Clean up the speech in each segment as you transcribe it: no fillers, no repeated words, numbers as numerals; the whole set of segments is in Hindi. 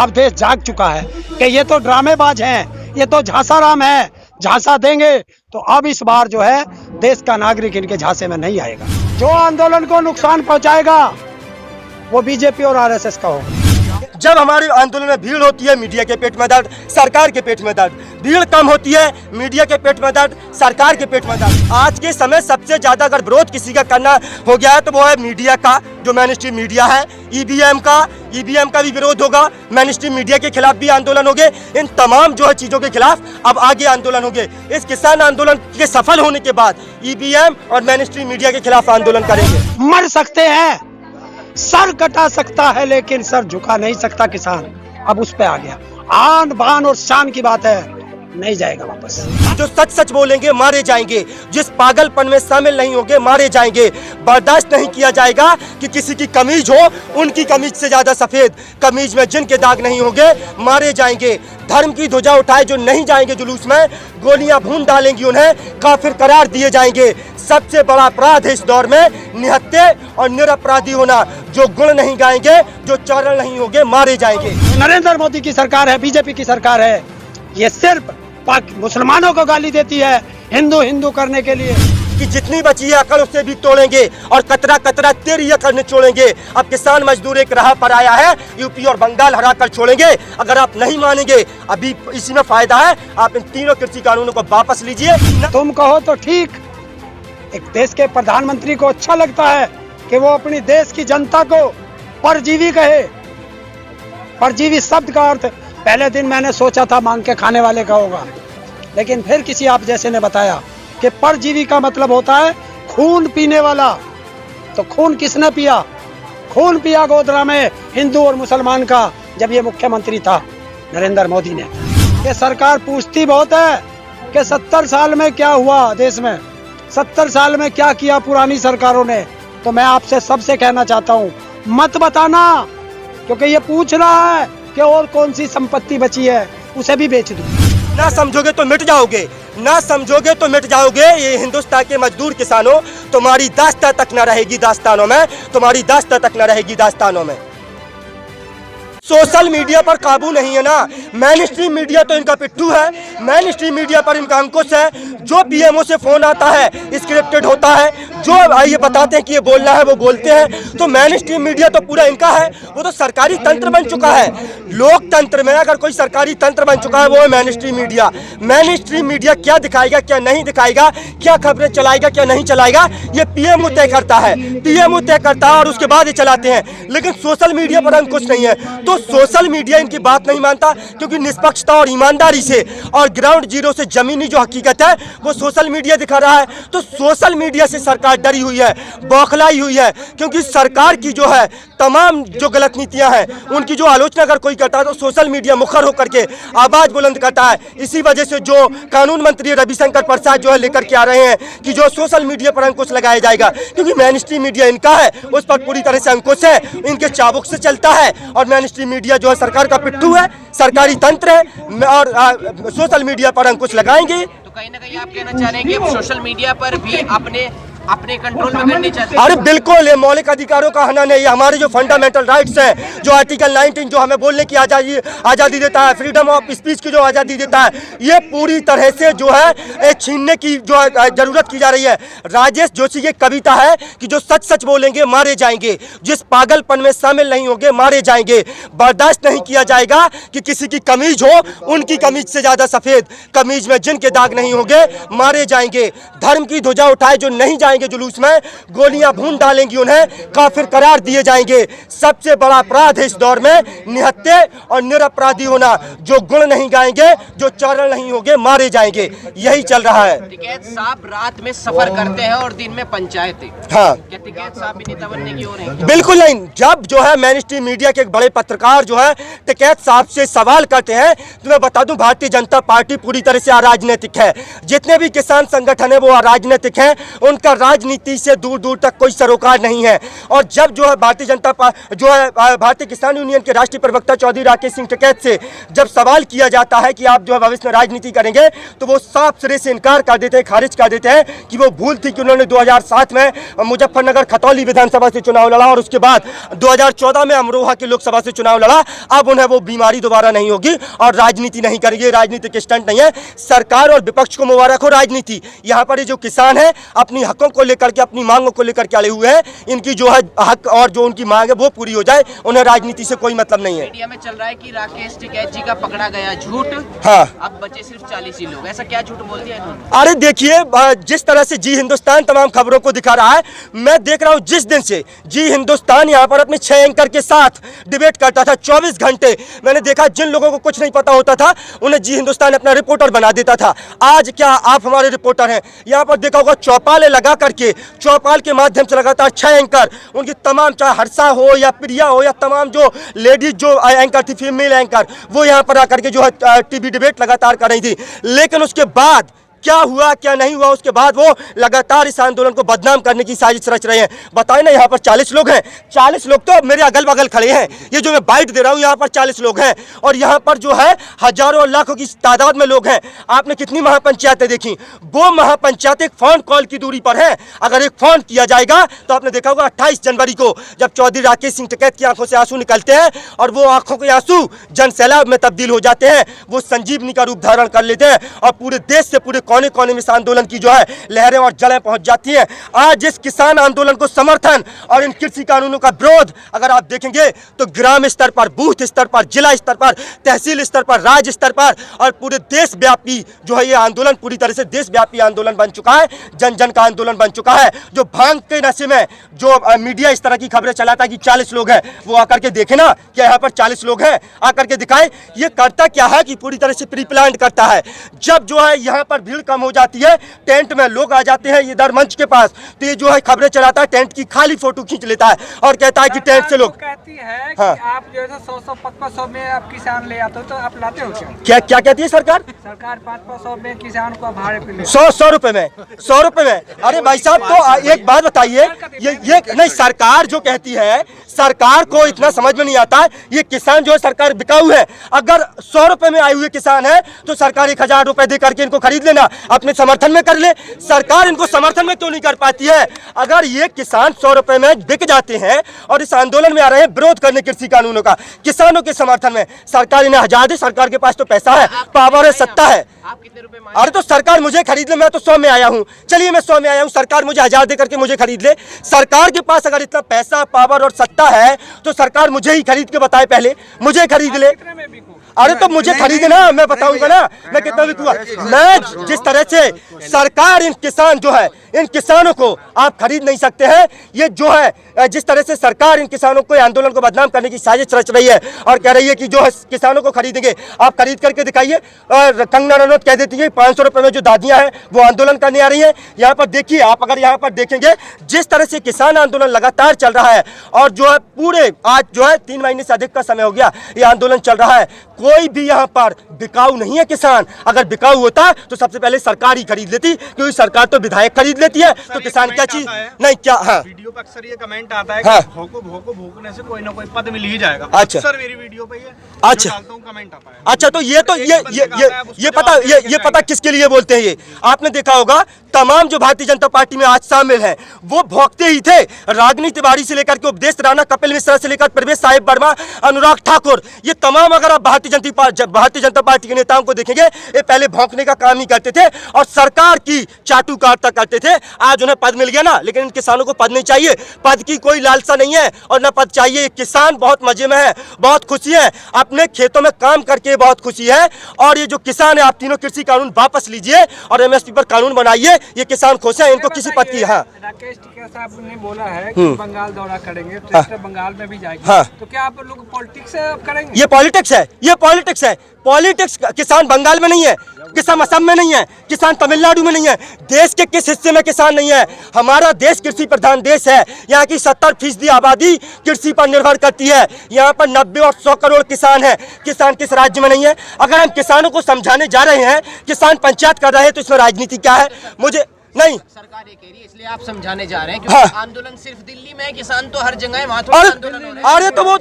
अब देश जाग चुका है कि ये तो ड्रामेबाज हैं, ये तो झांसाराम है, झांसा देंगे। तो अब इस बार जो है देश का नागरिक इनके झांसे में नहीं आएगा। जो आंदोलन को नुकसान पहुंचाएगा वो बीजेपी और आरएसएस का होगा। जब हमारे आंदोलन में भीड़ होती है, मीडिया के पेट में दर्द, सरकार के पेट में दर्द। भीड़ कम होती है, मीडिया के पेट में दर्द, सरकार के पेट में दर्द। आज के समय सबसे ज्यादा अगर विरोध किसी का करना हो गया है तो वो है मीडिया का, जो मेन स्ट्रीम मीडिया है। ईवीएम का भी विरोध होगा, मेन स्ट्रीम मीडिया के खिलाफ भी आंदोलन होंगे। इन तमाम जो है चीजों के खिलाफ अब आगे आंदोलन होंगे। इस किसान आंदोलन के सफल होने के बाद ईवीएम और मेन स्ट्रीम मीडिया के खिलाफ आंदोलन करेंगे। मर सकते हैं, सर कटा सकता है, लेकिन सर झुका नहीं सकता किसान। अब उस पे आ गया। आन बान और शान की बात है, नहीं जाएगा वापस। जो सच सच बोलेंगे मारे जाएंगे, जिस पागलपन में शामिल नहीं होंगे मारे जाएंगे। बर्दाश्त नहीं किया जाएगा कि किसी की कमीज हो उनकी कमीज से ज्यादा सफेद, कमीज में जिनके दाग नहीं होंगे मारे जाएंगे। धर्म की ध्वजा उठाए जो नहीं जाएंगे जुलूस में, गोलियां भून डालेंगी, उन्हें काफिर करार दिए जाएंगे। सबसे बड़ा अपराध है इस दौर में निहत्थे और निरपराधी होना। जो गुण नहीं गाएंगे, जो चरण नहीं होंगे, मारे जाएंगे। नरेंद्र मोदी की सरकार है, बीजेपी की सरकार है, ये सिर्फ मुसलमानों को गाली देती है हिंदू हिंदू करने के लिए कि जितनी बची है अकड़ उसे भी तोड़ेंगे और कतरा कतरा तेरी अकड़ ने छोड़ेंगे। अब किसान मजदूर एक राह पर आया है, यूपी और बंगाल हरा कर छोड़ेंगे। अगर आप नहीं मानेंगे, अभी इसी में फायदा है, आप इन तीनों कृषि कानूनों को वापस लीजिए। तुम कहो तो ठीक, एक देश के प्रधानमंत्री को अच्छा लगता है कि वो अपनी देश की जनता को परजीवी कहे। परजीवी शब्द का अर्थ पहले दिन मैंने सोचा था मांग के खाने वाले का होगा, लेकिन फिर किसी आप जैसे ने बताया कि परजीवी का मतलब होता है खून पीने वाला। तो खून किसने पिया? खून पिया गोधरा में हिंदू और मुसलमान का, जब ये मुख्यमंत्री था नरेंद्र मोदी ने। ये सरकार पूछती बहुत है कि 70 साल में क्या हुआ देश में, 70 साल में क्या किया पुरानी सरकारों ने। तो मैं आपसे सबसे कहना चाहता हूँ, मत बताना, क्योंकि ये पूछ रहा है कि और कौन सी संपत्ति बची है, उसे भी बेच दूं। ना समझोगे तो मिट जाओगे, ना समझोगे तो मिट जाओगे। ये हिंदुस्तान के मजदूर किसानों, तुम्हारी दास्तां तक न रहेगी दास्तानों में, तुम्हारी दास्तां तक न रहेगी दास्तानों में। सोशल मीडिया पर काबू नहीं है ना। मेन स्ट्रीम मीडिया तो इनका पिट्ठू है, मेन स्ट्रीम मीडिया पर इनका अंकुश है। जो पीएमओ से फोन आता है स्क्रिप्टेड होता है, जो ये बताते हैं कि ये बोलना है वो बोलते हैं। तो मेन स्ट्रीम मीडिया तो पूरा इनका है, वो तो सरकारी तंत्र बन चुका है। लोकतंत्र में अगर कोई सरकारी तंत्र बन चुका है वो है main stream media. Main stream media क्या दिखाएगा क्या नहीं दिखाएगा, क्या खबरें चलाएगा क्या नहीं चलाएगा, ये पीएमओ तय करता है। पीएमओ तय करता है और उसके बाद ये चलाते हैं। लेकिन सोशल मीडिया पर अंकुश नहीं है, तो सोशल मीडिया इनकी बात नहीं मानता, क्योंकि निष्पक्षता और ईमानदारी से और ग्राउंड जीरो से जमीनी जो हकीकत है वो सोशल मीडिया दिखा रहा है। तो सोशल मीडिया से सरकार डरी हुई है, बौखलाई हुई है, क्योंकि सरकार की जो है तमाम जो गलत नीतियां हैं उनकी जो आलोचना अगर कोई करता है तो सोशल मीडिया मुखर होकर के आवाज बुलंद करता है। इसी वजह से जो कानून मंत्री रविशंकर प्रसाद जो है लेकर के आ रहे हैं कि जो सोशल मीडिया पर अंकुश लगाया जाएगा, क्योंकि मेन स्ट्रीम मीडिया इनका है, उस पर पूरी तरह से अंकुश है, इनके चाबुक से चलता है। और मेन स्ट्रीम मीडिया जो है सरकार का पिट्ठू है, सरकारी तंत्र है, और सोशल मीडिया पर अंकुश लगाएंगे। तो कहीं ना कहीं आप कहना चाह रहे हैं कि सोशल मीडिया पर भी अपने कंट्रोल में करनी चाहिए। अरे बिल्कुल, ये मौलिक अधिकारों का हनन है। ये हमारे जो फंडामेंटल राइट्स हैं, जो आर्टिकल 19 जो हमें बोलने की आज़ादी देता है, फ्रीडम ऑफ स्पीच की जो आज़ादी देता है, ये पूरी तरह से जो है छीनने की जो जरूरत की जा रही है। राजेश जोशी की कविता है कि जो सच सच बोलेंगे मारे जाएंगे, जिस पागलपन में शामिल नहीं होंगे मारे जाएंगे। बर्दाश्त नहीं किया जाएगा कि किसी की कमीज हो उनकी कमीज से ज्यादा सफेद, कमीज में जिनके दाग नहीं होंगे मारे जाएंगे। धर्म की ध्वजा उठाए जो नहीं जाएंगे जुलूस में, गोलियां भून डालेंगी, उन्हें काफिर करार दिए जाएंगे। सबसे बड़ा अपराध है इस दौर में निहत्थे और निरपराधी होना। जो गुण नहीं गाएंगे, जो चरण नहीं होंगे, मारे जाएंगे। यही चल रहा है। टिकैत साहब रात में सफर करते हैं और दिन में पंचायतें। हाँ, क्या टिकैत साहब भी नेता बनने की ओर हैं? बिल्कुल नहीं। जब जो है मेन स्ट्रीम मीडिया के एक बड़े पत्रकार जो है टिकैत साहब से सवाल करते हैं, तो मैं बता दूं भारतीय जनता पार्टी पूरी तरह से अराजनीतिक है। जितने भी किसान संगठन है वो अराजनीतिक है। उनका राजनीति से दूर दूर तक कोई सरोकार नहीं है। और जब जो है भारतीय किसान यूनियन के राष्ट्रीय प्रवक्ता चौधरी राकेश सिंह टिकैत से जब सवाल किया जाता है कि आप जो है भविष्य में राजनीति करेंगे, तो वो साफ सिरे से इनकार कर देते हैं, खारिज कर देते हैं कि वो भूल थी कि उन्होंने 2007 में मुजफ्फरनगर खतौली विधानसभा से चुनाव लड़ा और उसके बाद 2014 में अमरोहा के लोकसभा से चुनाव लड़ा। अब उन्हें वो बीमारी दोबारा नहीं होगी और राजनीति नहीं करेंगे। राजनीतिक स्टंट नहीं है। सरकार और विपक्ष को मुबारक हो राजनीति। यहाँ पर ये जो किसान है अपनी हकों को लेकर के, अपनी मांगों को लेकर के अड़े हुए हैं। इनकी जो है हक और जो उनकी मांग है वो पूरी हो जाए, उन्हें राजनीति से कोई मतलब नहीं है। मीडिया में चल रहा है कि राकेश टिकैत जी का पकड़ा गया झूठ, हाँ, अब बचे सिर्फ 40 ही लोग। ऐसा क्या झूठ बोल दिया इन्होंने? अरे देखिए, जिस तरह से जी हिंदुस्तान तमाम खबरों को दिखा रहा है, मैं देख रहा हूं जिस दिन से जी हिंदुस्तान यहाँ पर अपने 6 एंकर के साथ डिबेट करता था 24 घंटे, मैंने देखा जिन लोगों को कुछ नहीं पता होता था उन्हें जी हिंदुस्तान अपना रिपोर्टर बना देता था। आज क्या आप हमारे रिपोर्टर हैं? यहाँ पर देखा होगा चौपाले लगा करके, चौपाल के माध्यम से लगातार 6 एंकर, उनकी तमाम, चाहे हर्षा हो या प्रिया हो या तमाम जो लेडीज जो एंकर थी, फीमेल एंकर, वो यहाँ पर आकर के जो है टीवी डिबेट लगातार कर रही थी। लेकिन उसके बाद क्या हुआ क्या नहीं हुआ, उसके बाद वो लगातार इस आंदोलन को बदनाम करने की साजिश रच रहे हैं। बताए ना, यहाँ पर 40 लोग हैं। 40 लोग तो मेरे अगल बगल खड़े हैं। ये जो मैं बाइट दे रहा हूँ, यहाँ पर 40 लोग हैं और यहाँ पर जो है हजारों लाखों की तादाद में लोग हैं। आपने कितनी महापंचायतें देखी? वो महापंचायत एक फोन कॉल की दूरी पर है। अगर एक फोन किया जाएगा तो आपने देखा होगा 28 जनवरी को जब चौधरी राकेश सिंह टिकैत की आंखों से आंसू निकलते हैं और वो आंखों के आंसू जन सैलाब में तब्दील हो जाते हैं, वो संजीवनी का रूप धारण कर लेते हैं और पूरे देश से, पूरे कोने कोने में इस आंदोलन की जो है लहरें और जड़ें पहुंच जाती हैं। आज इस किसान आंदोलन को समर्थन और इन कृषि कानूनों का विरोध अगर आप देखेंगे तो ग्राम स्तर पर, बूथ स्तर पर, जिला स्तर पर, तहसील स्तर पर, राज्य स्तर पर और पूरे देशव्यापी जो है ये आंदोलन पूरी तरह से देशव्यापी आंदोलन बन चुका है, जन जन का आंदोलन बन चुका है। जो भांग के नशे में जो मीडिया इस तरह की खबरें चलाता है कि 40 लोग हैं, वो आकर के देखे ना क्या यहाँ पर 40 लोग हैं, आकर के दिखाए। ये करता क्या है कि पूरी तरह से प्री प्लान करता है। जब जो है यहाँ पर भीड़ कम हो जाती है, टेंट में लोग आ जाते हैं इधर मंच के पास, तो ये जो है खबरें चलाता है, टेंट की खाली फोटो खींच लेता है और कहता है कि टेंट से लोग कहती है हाँ। कि आप जो है 100-100 में आप किसान ले आते हो, तो आप लाते हो क्या? क्या कहती है सरकार? सरकार 500 में किसान को भाड़े पे ले 100 रुपए में, 100 रुपए में। अरे भाई साहब, तो एक बात बताइए, ये नहीं, सरकार जो कहती है, सरकार को इतना समझ में नहीं आता। ये किसान जो है सरकार बिकाऊ है। अगर 100 रुपए में आए हुए किसान है तो सरकार 1000 रुपए दे करके इनको खरीद लेना, अपने समर्थन में कर ले। सरकार इनको समर्थन में क्यों नहीं कर पाती है? अगर ये किसान 100 रुपए में बिक जाते हैं और इस आंदोलन में आ रहे हैं विरोध करने कृषि कानूनों का, किसानों के समर्थन में, सरकार इन्हें 1000 दे। सरकार के पास तो पैसा है, पावर है, सत्ता है। आप कितने रुपए मांगे? अरे तो सरकार मुझे खरीद ले, मैं तो 100 में आया हूँ, चलिए मैं 100 में आया हूँ, सरकार मुझे 1000 दे करके मुझे खरीद ले। सरकार के पास अगर इतना पैसा, पावर और सत्ता है तो सरकार मुझे ही खरीद के बताए, पहले मुझे खरीद ले। अरे तो मुझे खरीदना, मैं बताऊंगा ना मैं कितना बिकूंगा। मैं जिस तरह से सरकार इन किसान जो है, इन किसानों को आप खरीद नहीं सकते हैं। ये जो है जिस तरह से सरकार इन किसानों को, आंदोलन को बदनाम करने की साजिश रच रही है और कह रही है कि जो है किसानों को खरीदेंगे, आप खरीद करके दिखाइए। और कंगना रनौत कह देती है 500 रुपए में जो दादियां हैं वो आंदोलन करने आ रही है। यहाँ पर देखिए, आप अगर यहाँ पर देखेंगे जिस तरह से किसान आंदोलन लगातार चल रहा है और जो है पूरे आज जो है 3 महीने से अधिक का समय हो गया ये आंदोलन चल रहा है, कोई भी यहाँ पर बिकाऊ नहीं है किसान। अगर बिकाऊ होता तो सबसे पहले सरकार ही खरीद लेती, क्योंकि सरकार तो विधायक खरीद लेती है, तो किसान क्या चीज नहीं क्या। हाँ, वीडियो पर अक्सर ये कमेंट आता है हाँ। कि भोको भोको भोकने से कोई ना कोई पद मिल ही जाएगा। अच्छा। अक्सर मेरी वीडियो पे ये अच्छा। डालता हूं, कमेंट आता है। अच्छा, तो ये पता किसके लिए बोलते हैं? ये आपने देखा होगा तमाम जो भारतीय जनता पार्टी में आज शामिल हैं वो भोंकते ही थे। रागिनी तिवारी से लेकर के उपदेश राणा, कपिल मिश्रा से लेकर प्रवेश साहिब वर्मा, अनुराग ठाकुर, ये तमाम अगर आप भारतीय जनता पार्टी के नेताओं को देखेंगे, ये पहले भौंकने का काम ही करते थे और सरकार की चाटुकारिता करते थे। आज उन्हें पद मिल गया ना, लेकिन इन किसानों को पद नहीं चाहिए, पद की कोई लालसा नहीं है और न पद चाहिए। किसान बहुत मजे में है, बहुत खुशी है, अपने खेतों में काम करके बहुत खुशी है। और ये जो किसान है, आप तीनों कृषि कानून वापस लीजिए और MSP पर कानून बनाइए, ये किसान खुश है, इनको किसी पद की। हाँ, राकेश टिकैत साहब ने बोला है कि बंगाल दौरा करेंगे, तो बंगाल में भी जाएंगे। हाँ। तो क्या आप लोग पॉलिटिक्स करेंगे? ये पॉलिटिक्स है, ये पॉलिटिक्स है। पॉलिटिक्स, किसान बंगाल में नहीं है, किसान असम में नहीं है, किसान तमिलनाडु में नहीं है, देश के किस हिस्से में किसान नहीं है। हमारा देश कृषि प्रधान देश है, यहाँ की 70% आबादी कृषि पर निर्भर करती है। यहाँ पर 90 और 100 करोड़ किसान हैं। किसान किस राज्य में नहीं है? अगर हम किसानों को समझाने जा रहे हैं, किसान पंचायत कर रहे हैं, तो इसमें राजनीति क्या है? नहीं सरकार ये कह रही है, इसलिए आप समझाने जा रहे हैं क्योंकि आंदोलन सिर्फ दिल्ली में है, किसान तो हर जगह है, वहाँ थोड़ा आंदोलन हो रहा है। अरे तो वो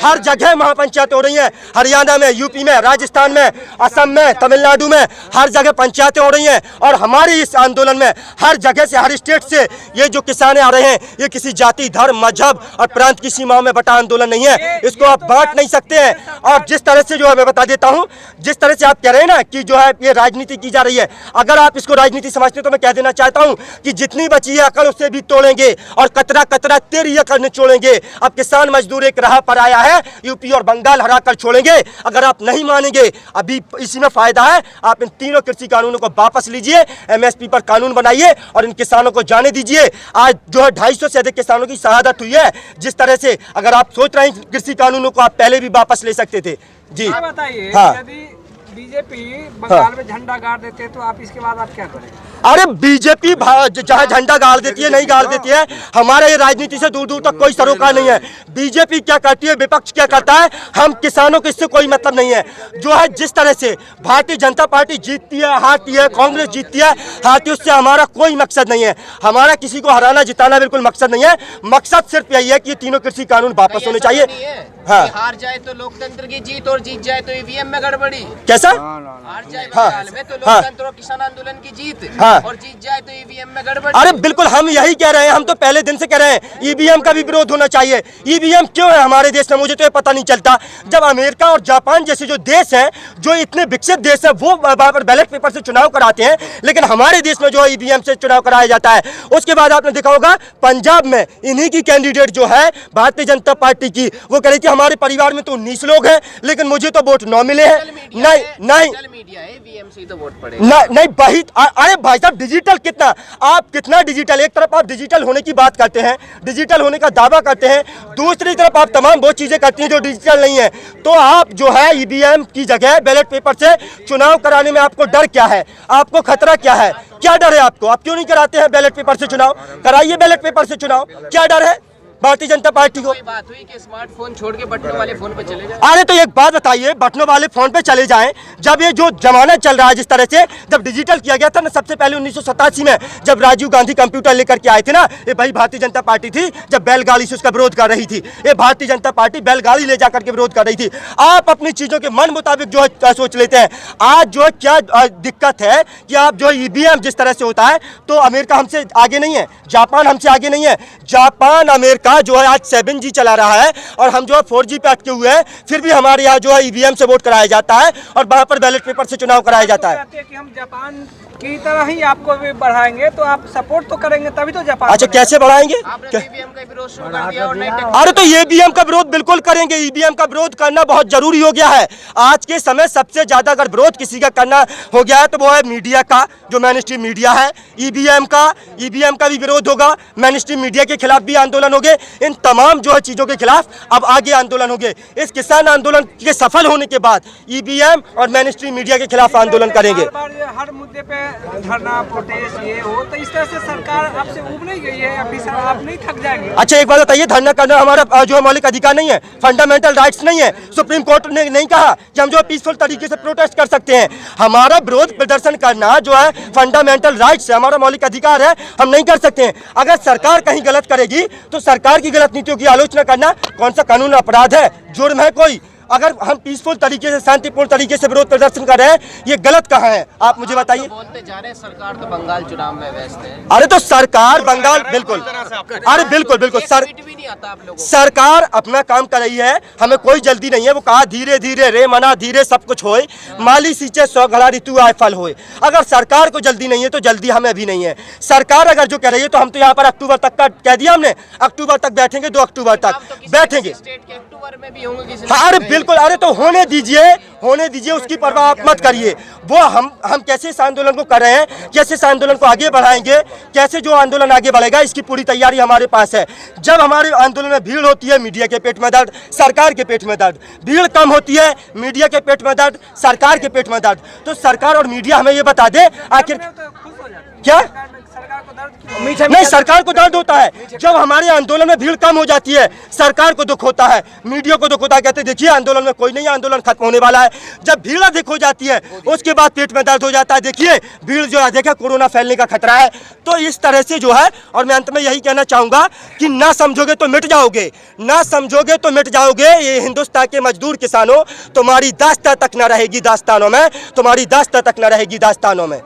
हर जगह महापंचायत हो रही हैं, हरियाणा में, यूपी में, राजस्थान में, असम में, तमिलनाडु में, हर जगह पंचायतें हो रही हैं। और हमारे इस आंदोलन में हर जगह से, हर स्टेट से ये जो किसान आ रहे हैं, ये किसी जाति, धर्म, मजहब और प्रांत की सीमाओं में बटा आंदोलन नहीं है, इसको आप बांट नहीं सकते हैं। और जिस तरह से जो है मैं बता देता हूँ, जिस तरह से आप कह रहे हैं ना कि जो है ये राजनीति की जा रही है, अगर आप इसको राजनीति समझते तो मैं कह देना चाहता हूं कि जितनी बची है अकड़ उससे भी तोड़ेंगे और कतरा कतरा तेरी अकड़ निचोड़ेंगे। अब किसान मजदूर एक राह पर आया है, यूपी और बंगाल हरा कर छोड़ेंगे। अगर आप नहीं मानेंगे, अभी इसी में फायदा है, आप इन तीनों कृषि कानूनों को वापस लीजिए, एमएसपी पर कानून बनाइए और इन किसानों को जाने दीजिए। आज जो है 250 से अधिक किसानों की शहादत हुई है। जिस तरह से अगर आप सोच रहे हैं कृषि कानूनों को आप पहले भी वापस ले सकते थे। जी बताइए, हाँ। यदि बीजेपी बंगाल में झंडा गाड़ देते हैं तो आप इसके बाद आप क्या करेंगे? अरे बीजेपी जहाँ झंडा गाड़ देती है, नहीं गाड़ देती है, हमारे ये राजनीति से दूर दूर तक कोई सरोकार नहीं है। बीजेपी क्या करती है, विपक्ष क्या करता है, हम किसानों को इससे कोई मतलब नहीं है। जो है जिस तरह से भारतीय जनता पार्टी जीतती है, हारती है, कांग्रेस जीतती है, हारती है, उससे हमारा कोई मकसद नहीं है। हमारा किसी को हराना जिताना बिल्कुल मकसद नहीं है। मकसद सिर्फ यही है कि तीनों कृषि कानून वापस होने चाहिए। हाँ। हार जाए तो लोकतंत्र की जीत और जीत जाए तो ईवीएम में गड़बड़ी। कैसा? हार जाए बंगाल में तो लोकतंत्र और किसान आंदोलन की जीत, और जीत जाए तो ईवीएम में गड़बड़ी। अरे बिल्कुल, हम यही कह रहे हैं, हम तो पहले दिन से कह रहे हैं ईवीएम का भी विरोध होना चाहिए। ईवीएम क्यों है हमारे देश में, मुझे तो ये पता नहीं चलता। जब अमेरिका और जापान जैसे जो देश हैं, जो इतने विकसित देश है, वो बैलेट पेपर से चुनाव कराते हैं, लेकिन हमारे देश में जो है ईवीएम से चुनाव कराया जाता है। उसके बाद आपने देखा होगा पंजाब में इन्हीं की कैंडिडेट जो है भारतीय जनता पार्टी की, वो कह रही थी हमारे परिवार में तो 19 लोग हैं, लेकिन मुझे तो वोट 9 मिले हैं। नहीं तो वोट पड़ेगा। नहीं भाई, अरे भाई साहब डिजिटल कितना, आप कितना डिजिटल, एक तरफ आप डिजिटल होने की बात करते हैं, डिजिटल होने का दावा करते हैं, दूसरी तरफ आप तमाम वो चीजें करती हैं जो डिजिटल नहीं है। तो आप जो है ईवीएम की जगह बैलेट पेपर से चुनाव कराने में आपको डर क्या है, आपको खतरा क्या है, क्या डर है आपको? आप क्यों नहीं कराते हैं बैलेट पेपर से चुनाव? कराइए बैलेट पेपर से चुनाव, क्या डर है भारतीय जनता पार्टी को? कोई बात हुई कि स्मार्टफोन छोड़ के बटनों वाले फोन पे चले जाए? अरे तो एक बात बताइए, बटनों वाले फोन पे चले जाएं। जब ये जो जमाना चल रहा है जिस तरह से, जब डिजिटल किया गया था ना, सबसे पहले 1987 में जब राजीव गांधी कंप्यूटर लेकर के आए थे ना, ये भाई भारतीय जनता पार्टी थी। जब बैलगाड़ी से उसका विरोध कर रही थी, ये भारतीय जनता पार्टी बैलगाड़ी ले जाकर के विरोध कर रही थी। आप अपनी चीजों के मन मुताबिक जो है सोच लेते हैं। आज जो है क्या दिक्कत है कि आप जो ईवीएम जिस तरह से होता है, तो अमेरिका हमसे आगे नहीं है, जापान हमसे आगे नहीं है। जापान अमेरिका जो है आज 7G चला रहा है और हम जो है 4G पे अटके हुए हैं, फिर भी हमारे यहाँ जो है ईवीएम से वोट कराया जाता है और वहां पर बैलेट पेपर से चुनाव कराया जाता है। कहते हैं कि हम जापान की तरह ही आपको भी बढ़ाएंगे, तो आप सपोर्ट तो करेंगे तभी तो जापान। अच्छा, कैसे बढ़ाएंगे? ईवीएम का विरोध शुरू कर दिया और नई अरे तो ईवीएम का विरोध बिल्कुल करेंगे। ईवीएम का विरोध करना बहुत जरूरी हो गया है आज के समय। सबसे ज्यादा अगर विरोध किसी का करना हो गया है तो वो है मीडिया का, जो मेन स्ट्रीम मीडिया है। ईवीएम का भी विरोध होगा, मेन स्ट्रीम मीडिया के खिलाफ भी आंदोलन होंगे, इन तमाम जो है चीजों के खिलाफ अब आगे आंदोलन होंगे। इस किसान आंदोलन के सफल होने के बाद ईवीएम और मेन स्ट्रीम मीडिया के खिलाफ आंदोलन करेंगे। हर मुद्दे पे धरना, प्रोटेस्ट ये हो, तो इस तरह से सरकार आपसे ऊब नहीं गई है अभी? सर आप नहीं थक जाएंगे? अच्छा एक बात बताइए, धरना करना हमारा जो है मौलिक अधिकार नहीं है, फंडामेंटल राइट्स नहीं है? सुप्रीम कोर्ट ने नहीं कहा कि हम जो पीसफुल तरीके से प्रोटेस्ट कर सकते हैं? हमारा विरोध प्रदर्शन करना जो है फंडामेंटल राइट्स है, हमारा मौलिक अधिकार है, हम नहीं कर सकते हैं। अगर सरकार कहीं गलत करेगी तो सरकार की गलत नीतियों की आलोचना करना कौन सा कानून अपराध है, जुर्म है कोई? अगर हम पीसफुल तरीके से, शांतिपूर्ण तरीके से विरोध प्रदर्शन कर रहे हैं, ये गलत कहाँ है? आप मुझे बताइए। बोलते जा रहे हैं सरकार तो बंगाल चुनाव में व्यस्त है। अरे तो सरकार बंगाल बिल्कुल, अरे बिल्कुल सर, सरकार अपना काम कर रही है, हमें कोई जल्दी नहीं है। वो कहा धीरे धीरे रे मना धीरे सब कुछ होए, माली सींचे 100 घड़ा ऋतु आए फल होए। अगर सरकार को जल्दी नहीं है तो जल्दी हमें भी नहीं है। सरकार अगर जो कह रही है तो हम तो यहाँ पर अक्टूबर तक का कह दिया हमने, अक्टूबर तक बैठेंगे, 2 अक्टूबर तक बैठेंगे। अरे बिल्कुल, अरे तो होने दीजिए, उसकी परवाह आप मत करिए। वो हम कैसे इस आंदोलन को कर रहे हैं, कैसे इस आंदोलन को आगे बढ़ाएंगे, कैसे जो आंदोलन आगे बढ़ेगा, इसकी पूरी तैयारी हमारे पास है। जब हमारे आंदोलन में भीड़ होती है, मीडिया के पेट में दर्द, सरकार के पेट में दर्द। भीड़ कम होती है, मीडिया के पेट में दर्द, सरकार के पेट में दर्द। तो सरकार और मीडिया हमें ये बता दे आखिर क्या सरकार को दर्द क्यों? नहीं, सरकार को दर्द होता है जब हमारे आंदोलन में भीड़ कम हो जाती है, सरकार को दुख होता है, मीडिया को दुख होता है। कहते देखिए आंदोलन में कोई नहीं है, आंदोलन खत्म होने वाला है। जब भीड़ अधिक हो जाती है उसके बाद पेट में दर्द हो जाता है। देखिए भीड़ जो है, देखिए कोरोना फैलने का खतरा है। तो इस तरह से जो है, और मैं अंत में यही कहना चाहूँगा कि ना समझोगे तो मिट जाओगे, ना समझोगे तो मिट जाओगे। ये हिंदुस्तान के मजदूर किसानों, तुम्हारी दास्तां तक न रहेगी दास्तानों में, तुम्हारी दास्तां तक न रहेगी दास्तानों में।